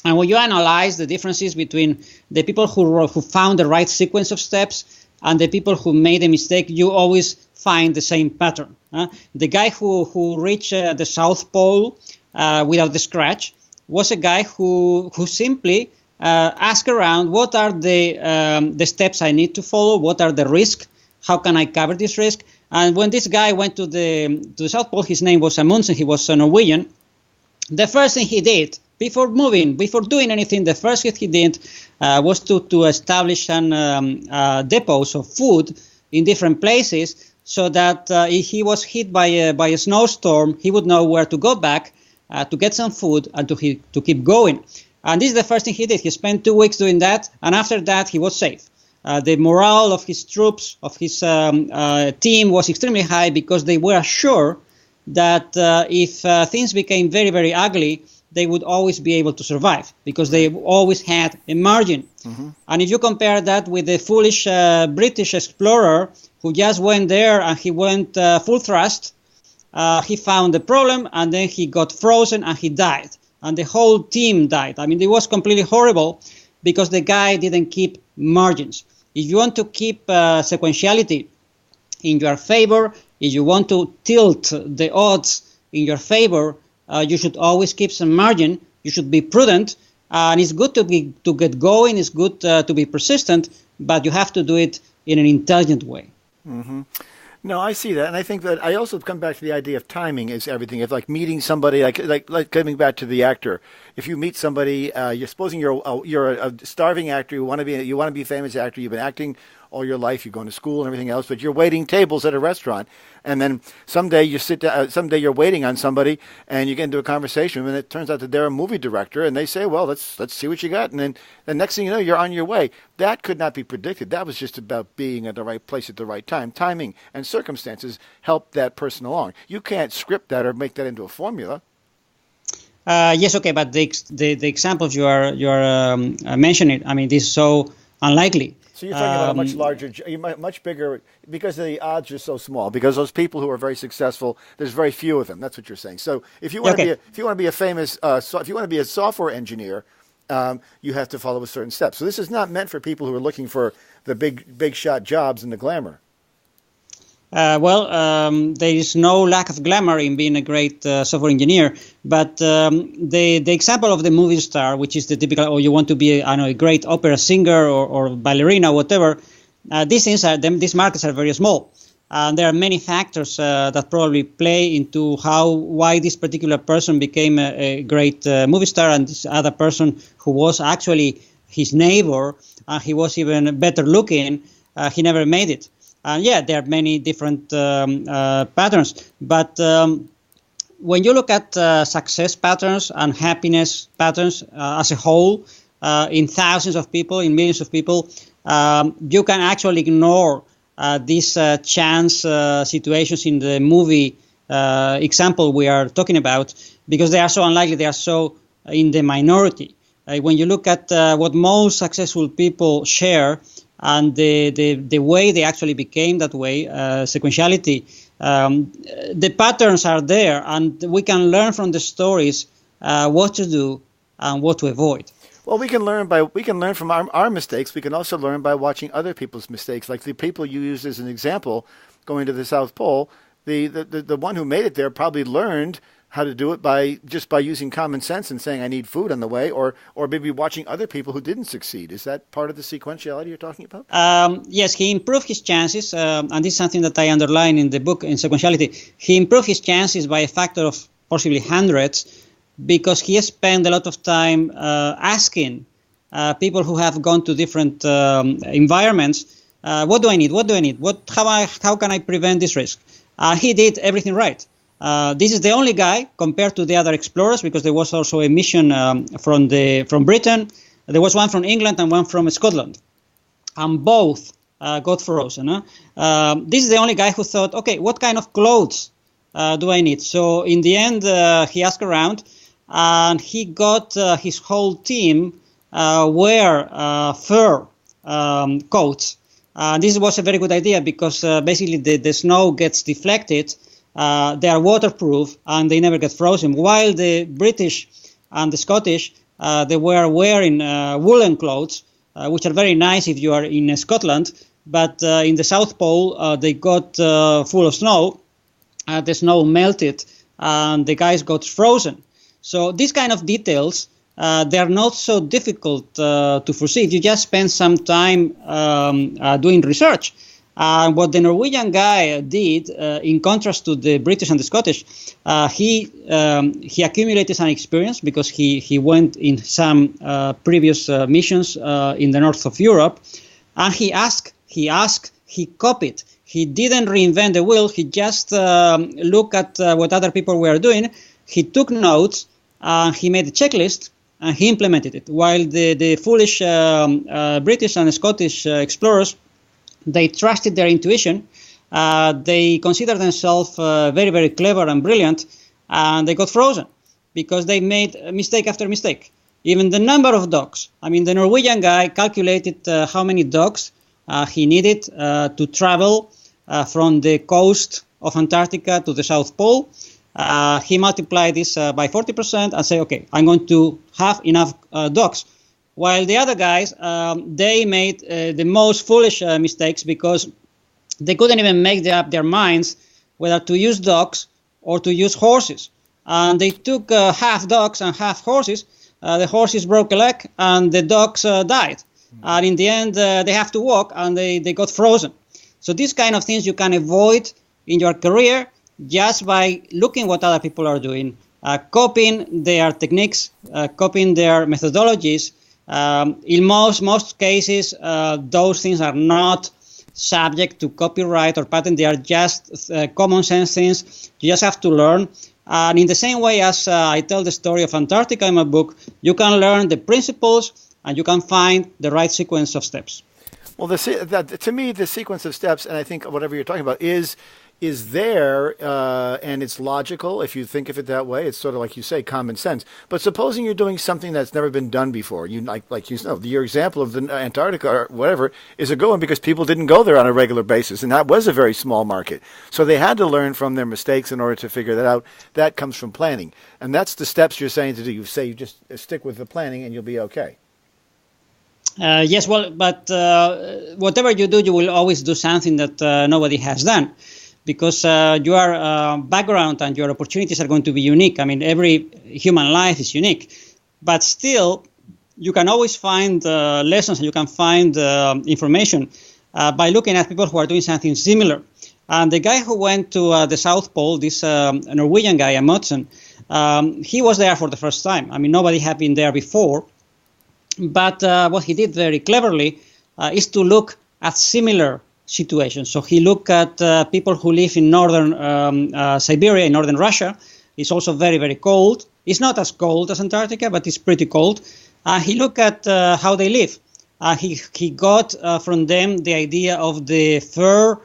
Speaker 2: And when you analyze the differences between the people who found the right sequence of steps and the people who made a mistake, you always find the same pattern. The guy who reached the South Pole without the scratch was a guy who simply asked around, what are the steps I need to follow? What are the risks? How can I cover this risk? And when this guy went to the South Pole, his name was Amundsen, he was a Norwegian. The first thing he did, before doing anything, the first thing he did was to establish some depots of food in different places, so that if he was hit by a snowstorm, he would know where to go back to get some food and to keep going. And this is the first thing he did. He spent 2 weeks doing that, and after that he was safe. The morale of his troops, of his team, was extremely high, because they were sure that if things became very, very ugly, they would always be able to survive, because they always had a margin. Mm-hmm. And if you compare that with the foolish British explorer who just went there and he went full thrust, he found the problem, and then he got frozen and he died. And the whole team died. I mean, it was completely horrible, because the guy didn't keep margins. If you want to keep sequentiality in your favor, if you want to tilt the odds in your favor, you should always keep some margin. You should be prudent, and it's good to get going. It's good to be persistent, but you have to do it in an intelligent way.
Speaker 1: Mm-hmm. No, I see that, and I think that I also come back to the idea of timing is everything. It's like meeting somebody, like coming back to the actor. If you meet somebody, you're supposing you're a starving actor. You want to be a famous actor. You've been acting all your life. You're going to school and everything else, but you're waiting tables at a restaurant, and then someday you sit down. Someday you're waiting on somebody, and you get into a conversation, and it turns out that they're a movie director, and they say, "Well, let's see what you got," and then the next thing you know, you're on your way. That could not be predicted. That was just about being at the right place at the right time. Timing and circumstances help that person along. You can't script that or make that into a formula.
Speaker 2: Yes, okay, but the examples you are mentioning, I mean, this is so unlikely.
Speaker 1: So you're talking about a much larger, much bigger, because the odds are so small. Because those people who are very successful, there's very few of them. That's what you're saying. So if you want to be a famous, if you want to be a software engineer, you have to follow a certain step. So this is not meant for people who are looking for the big shot jobs and the glamour.
Speaker 2: There is no lack of glamour in being a great software engineer, but the example of the movie star, which is the typical, you want to be a great opera singer or ballerina, whatever. These markets are very small, and there are many factors that probably play into why this particular person became a great movie star, and this other person who was actually his neighbor, he was even better looking, he never made it. There are many different patterns, but when you look at success patterns and happiness patterns as a whole, in thousands of people, in millions of people, you can actually ignore these chance situations in the movie example we are talking about, because they are so unlikely, they are so in the minority. When you look at what most successful people share, and the way they actually became that way, sequentiality, the patterns are there, and we can learn from the stories what to do and what to avoid.
Speaker 1: Well, we can learn from our mistakes. We can also learn by watching other people's mistakes, like the people you used as an example, going to the South Pole. The one who made it there probably learned how to do it by using common sense and saying, I need food on the way, or maybe watching other people who didn't succeed. Is that part of the sequentiality you're talking about?
Speaker 2: Yes, he improved his chances, and this is something that I underline in the book, in Sequentiality. He improved his chances by a factor of possibly hundreds, because he spent a lot of time asking people who have gone to different environments, what do I need? How can I prevent this risk? He did everything right. This is the only guy, compared to the other explorers, because there was also a mission from Britain. There was one from England and one from Scotland, and both got frozen. This is the only guy who thought, okay, what kind of clothes do I need? So in the end, he asked around, and he got his whole team wear fur coats. This was a very good idea, because basically the snow gets deflected. They are waterproof and they never get frozen. While the British and the Scottish, they were wearing woolen clothes, which are very nice if you are in Scotland. But in the South Pole, they got full of snow. The snow melted and the guys got frozen. So these kind of details, they are not so difficult to foresee if you just spend some time doing research. What the Norwegian guy did, in contrast to the British and the Scottish, he accumulated some experience, because he went in some previous missions in the north of Europe, and he asked, he copied. He didn't reinvent the wheel. He just looked at what other people were doing. He took notes, he made a checklist, and he implemented it. While the foolish British and Scottish explorers, they trusted their intuition. They considered themselves very, very clever and brilliant, and they got frozen because they made mistake after mistake. Even the number of dogs. I mean, the Norwegian guy calculated how many dogs he needed to travel from the coast of Antarctica to the South Pole. He multiplied this by 40% and said, okay, I'm going to have enough dogs. While the other guys, they made the most foolish mistakes, because they couldn't even make up their minds whether to use dogs or to use horses. And they took half dogs and half horses. The horses broke a leg and the dogs died. And in the end, they have to walk and they got frozen. So these kind of things you can avoid in your career just by looking what other people are doing, copying their techniques, copying their methodologies. In most cases, those things are not subject to copyright or patent. They are just common sense things. You just have to learn. And in the same way as I tell the story of Antarctica in my book, you can learn the principles and you can find the right sequence of steps.
Speaker 1: Well, to me, the sequence of steps, and I think whatever you're talking about, is there, and it's logical. If you think of it that way, it's sort of like you say, common sense. But supposing you're doing something that's never been done before, your example of the Antarctica or whatever is a good one because people didn't go there on a regular basis, and that was a very small market. So they had to learn from their mistakes in order to figure that out. That comes from planning, and that's the steps you're saying to do. You say you just stick with the planning, and you'll be okay.
Speaker 2: Yes, well, but whatever you do, you will always do something that nobody has done. Because your background and your opportunities are going to be unique. I mean, every human life is unique. But still, you can always find lessons and you can find information by looking at people who are doing something similar. And the guy who went to the South Pole, this Norwegian guy, Amundsen, he was there for the first time. I mean, nobody had been there before. But what he did very cleverly is to look at similar situations. So he looked at people who live in northern Siberia, in northern Russia. It's also very, very cold. It's not as cold as Antarctica, but it's pretty cold. He looked at how they live. He got from them the idea of the fur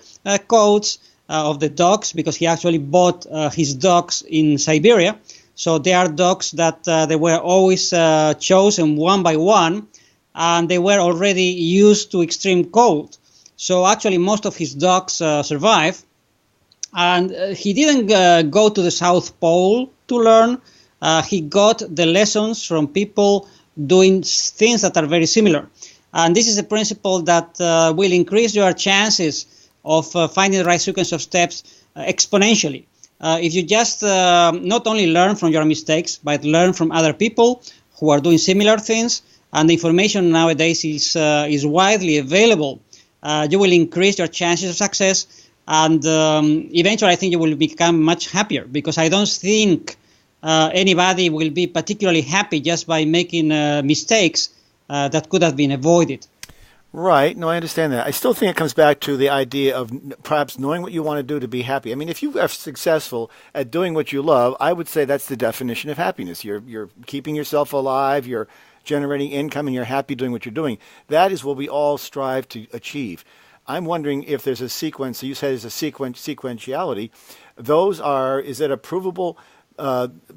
Speaker 2: coats of the dogs, because he actually bought his dogs in Siberia. So they are dogs that they were always chosen one by one, and they were already used to extreme cold. So actually most of his dogs survive. And he didn't go to the South Pole to learn. He got the lessons from people doing things that are very similar. And this is a principle that will increase your chances of finding the right sequence of steps exponentially. If you just not only learn from your mistakes, but learn from other people who are doing similar things, and the information nowadays is widely available, you will increase your chances of success, and eventually I think you will become much happier, because I don't think anybody will be particularly happy just by making mistakes that could have been avoided.
Speaker 1: Right. No, I understand that. I still think it comes back to the idea of perhaps knowing what you want to do to be happy. I mean, if you are successful at doing what you love, I would say that's the definition of happiness. You're keeping yourself alive, you're generating income, and you're happy doing what you're doing. That is what we all strive to achieve. I'm wondering if there's a sequence. So you said there's a sequentiality. Is it a provable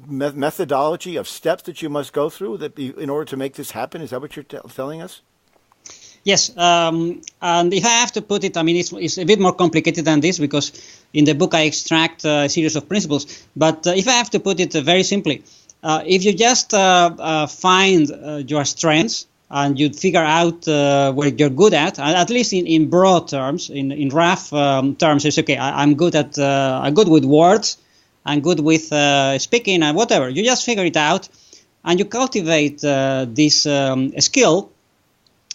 Speaker 1: methodology of steps that you must go through in order to make this happen? Is that what you're telling us?
Speaker 2: Yes, and if I have to put it, I mean, it's a bit more complicated than this, because in the book I extract a series of principles. But if I have to put it very simply, if you just find your strengths and you figure out what you're good at least in broad terms, in rough terms, it's okay. I'm good with words, I'm good with speaking and whatever. You just figure it out, and you cultivate this skill.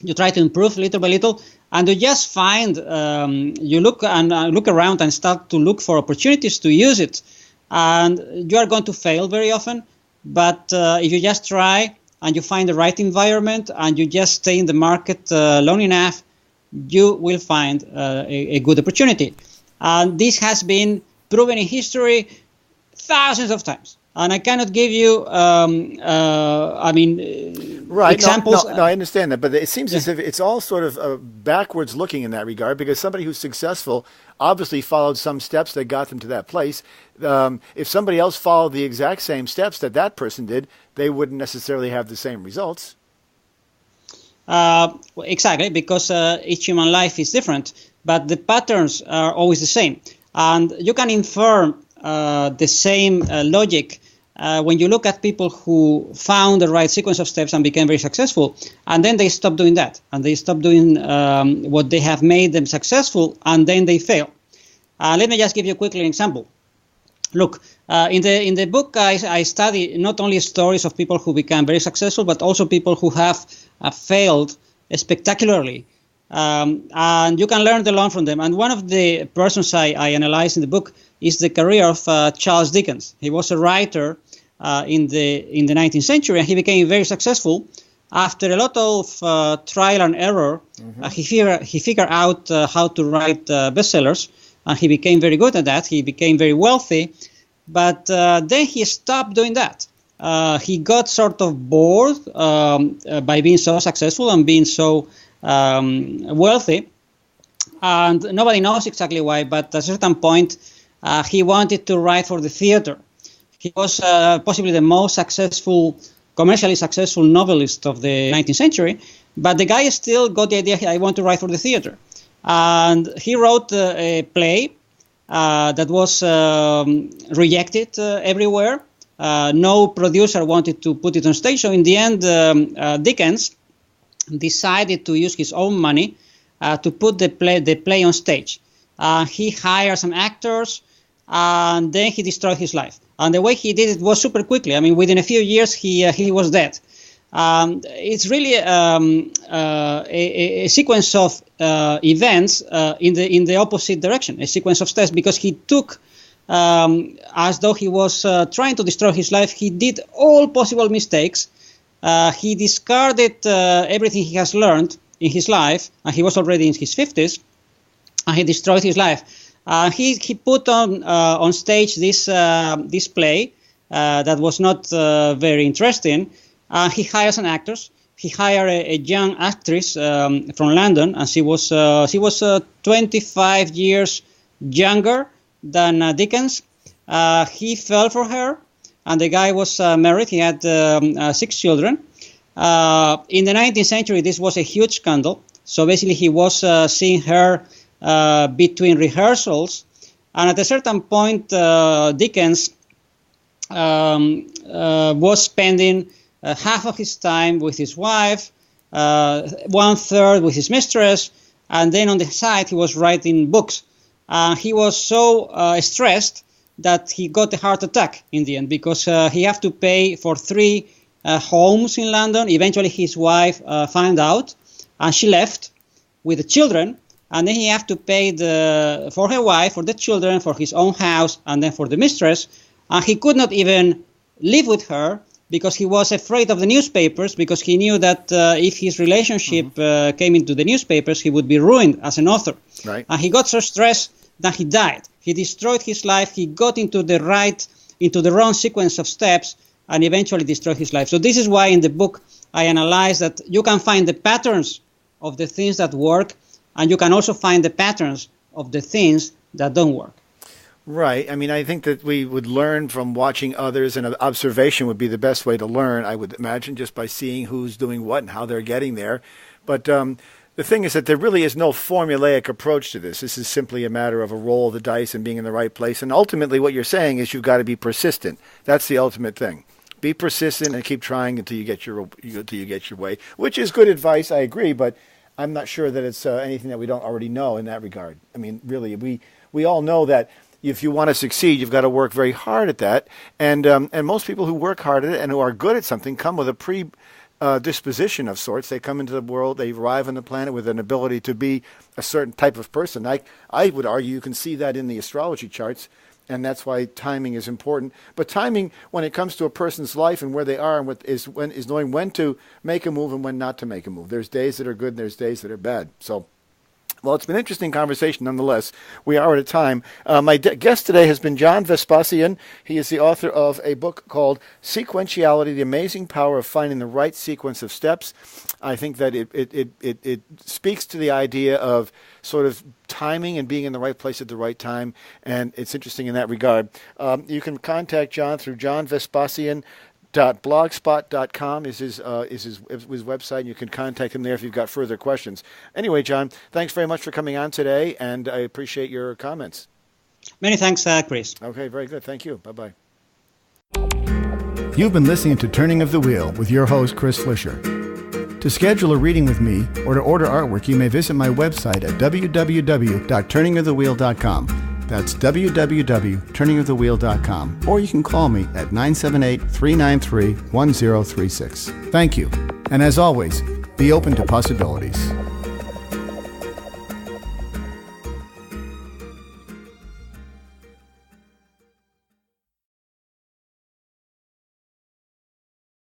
Speaker 2: You try to improve little by little, and you just find, you look around and start to look for opportunities to use it. And you are going to fail very often, but if you just try and you find the right environment and you just stay in the market long enough, you will find a good opportunity. And this has been proven in history thousands of times. And I cannot give you,
Speaker 1: right,
Speaker 2: examples.
Speaker 1: No, I understand that. But it seems as if it's all sort of backwards looking in that regard, because somebody who's successful obviously followed some steps that got them to that place. If somebody else followed the exact same steps that person did, they wouldn't necessarily have the same results.
Speaker 2: Exactly, because each human life is different, but the patterns are always the same. And you can infer the same logic when you look at people who found the right sequence of steps and became very successful, and then they stop doing that, and they stop doing what they have made them successful, and then they fail. Let me just give you quickly an example. Look, in the book, I study not only stories of people who become very successful, but also people who have failed spectacularly. And you can learn a lot from them. And one of the persons I analyze in the book is the career of Charles Dickens. He was a writer in the 19th century, and he became very successful. After a lot of trial and error, he figured out how to write bestsellers, and he became very good at that. He became very wealthy, but then he stopped doing that. He got sort of bored by being so successful and being so wealthy, and nobody knows exactly why, but at a certain point he wanted to write for the theater. He was possibly the most commercially successful novelist of the 19th century, but the guy still got the idea, I want to write for the theater. And he wrote a play that was rejected everywhere. No producer wanted to put it on stage, so in the end Dickens decided to use his own money to put the play on stage. He hired some actors, and then he destroyed his life. And the way he did it was super quickly. I mean, within a few years, he was dead. It's really a sequence of events in the opposite direction, a sequence of steps, because he took, as though he was trying to destroy his life, he did all possible mistakes. He discarded everything he has learned in his life, and he was already in his 50s, and he destroyed his life. He put on stage this play that was not very interesting. He hired some actors. He hired a young actress from London, and she was 25 years younger than Dickens. He fell for her, and the guy was married. He had 6 children. In the 19th century, this was a huge scandal. So basically, he was seeing her between rehearsals, and at a certain point, Dickens was spending half of his time with his wife, 1/3 with his mistress, and then on the side he was writing books. He was so stressed that he got a heart attack in the end, because he had to pay for 3 homes in London. Eventually his wife found out, and she left with the children, and then he had to pay for her wife, for the children, for his own house, and then for the mistress. And he could not even live with her because he was afraid of the newspapers, because he knew that if his relationship came into the newspapers, he would be ruined as an author.
Speaker 1: Right.
Speaker 2: And he got so stressed that he died. He destroyed his life. He got into the wrong sequence of steps, and eventually destroyed his life. So this is why in the book I analyze that you can find the patterns of the things that work, and you can also find the patterns of the things that don't work.
Speaker 1: Right. I mean, I think that we would learn from watching others, and observation would be the best way to learn, I would imagine, just by seeing who's doing what and how they're getting there. But the thing is that there really is no formulaic approach to this. This is simply a matter of a roll of the dice and being in the right place. And ultimately what you're saying is you've got to be persistent. That's the ultimate thing. Be persistent and keep trying until you get your way, which is good advice, I agree, but I'm not sure that it's anything that we don't already know in that regard. I mean, really, we all know that if you want to succeed, you've got to work very hard at that. And most people who work hard at it and who are good at something come with a predisposition of sorts. They come into the world, they arrive on the planet with an ability to be a certain type of person. I would argue you can see that in the astrology charts, and that's why timing is important. But timing, when it comes to a person's life and where they are, and is knowing when to make a move and when not to make a move. There's days that are good and there's days that are bad. So, well, it's been an interesting conversation nonetheless. We are at a time. My guest today has been John Vespasian. He is the author of a book called Sequentiality, The Amazing Power of Finding the Right Sequence of Steps. I think that it speaks to the idea of sort of timing and being in the right place at the right time, and it's interesting in that regard. You can contact John through johnvespasian.blogspot.com is his website. You can contact him there if you've got further questions. Anyway, John, thanks very much for coming on today, and I appreciate your comments.
Speaker 2: Many thanks, Chris.
Speaker 1: Okay, very good. Thank you. Bye-bye.
Speaker 3: You've been listening to Turning of the Wheel with your host, Chris Flisher. To schedule a reading with me or to order artwork, you may visit my website at www.turningofthewheel.com. That's www.turningofthewheel.com, or you can call me at 978-393-1036. Thank you. And as always, be open to possibilities.